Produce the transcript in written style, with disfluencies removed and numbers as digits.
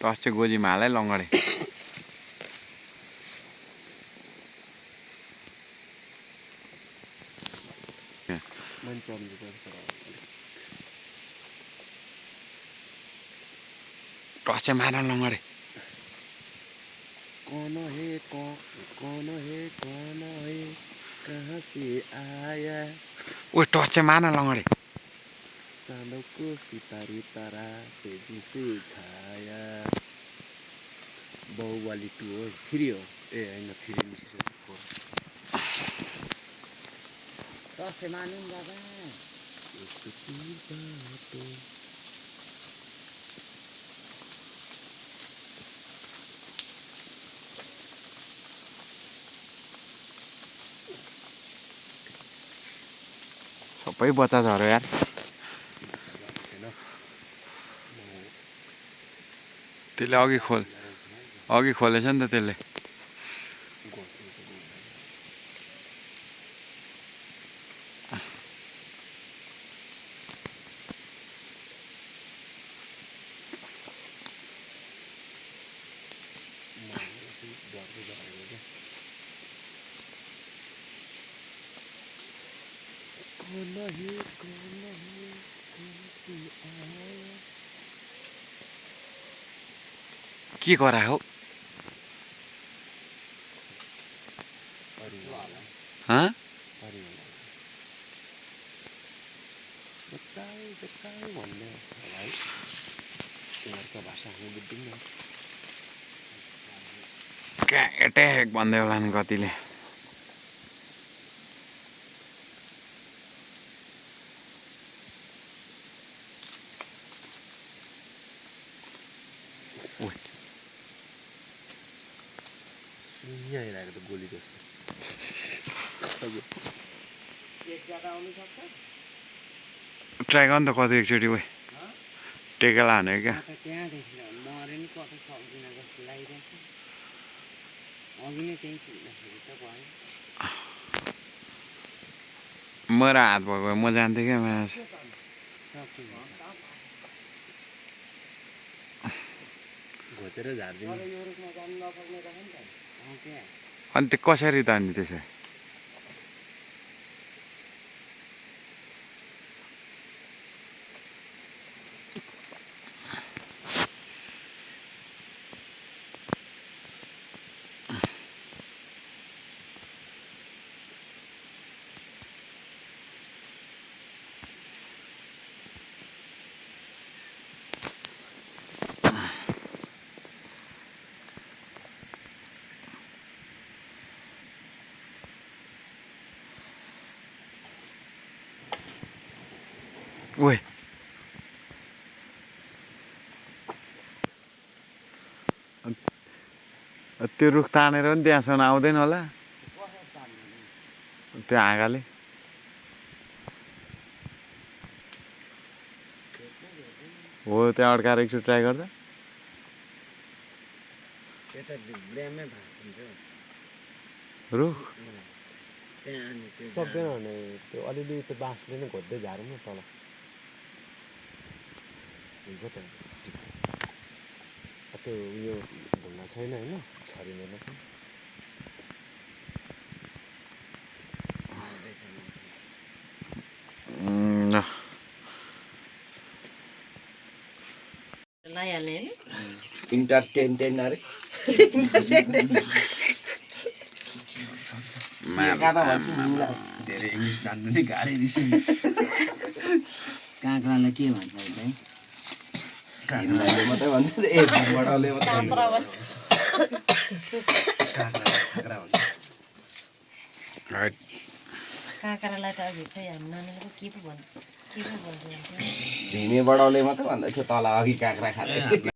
टॉसचे गोजी मालाय लंगडे टॉसचे मारा लंगडे कौन है कहाँ से आया ओ टॉसचे मारा लंगडे चांदों को सितारे तारा तेजी से छाया बाहुबली 2 हो 3 हो ए हैन 3 मिसिस 4 टॉसचे मानुन बाबा सबै बच्चा झऱ्यो यार त्यसले अघि खोलेछ नि त त्यसले के गरा हो हाँ बच्चाई भन्ने भाइ तिमीहरूको भाषा हामी बुझ्दैनौँ एटेक भन्दै होला नि कतिले यहाँ हेरेको त गोली जस्तो ट्राई गर्नु त कति एकचोटि उयो टेकेला हाने क्या त्यहाँदेखि मरे नि कतै सक्दिनँ जस्तो लागिरहेको छ अघि नै त्यही पुग्दाखेरि त भयो मेरो हात भएको म जान्थेँ क्या म्याच घोचेर झार्दिनु अनि त्यो कसरी त अनि त्यसो ओए त्यो रुख तानेर पनि त्यहाँसम्म आउँदैन होला त्यो हाँगाले हो त्यहाँ अड्काएर एकचोटि ट्राई गर्दा रुख सक्दैन भने त्यो अलिअलि त्यो बाँसले नै घोच्दै झारौँ न तल हुन्छ त त्यो उयो ढुङ्गा छैन होइन छरिँदैन त ल लगाइहाल्ने होइन इन्टरटेन अरे धेरै इङ्ग्लिस जान्नु नै गाह्रै रहेछ काँक्रालाई के भन्छ है काँक्राले मात्रै भन्छ ए बडाले मात्रै काँक्रा भन्छ राइट काँक्रालाई त अघि खै हाम्रो नानीले के पो भन्छ भीमे बडाउले मात्रै भन्दै थियो तल अघि काँक्रा खाँदै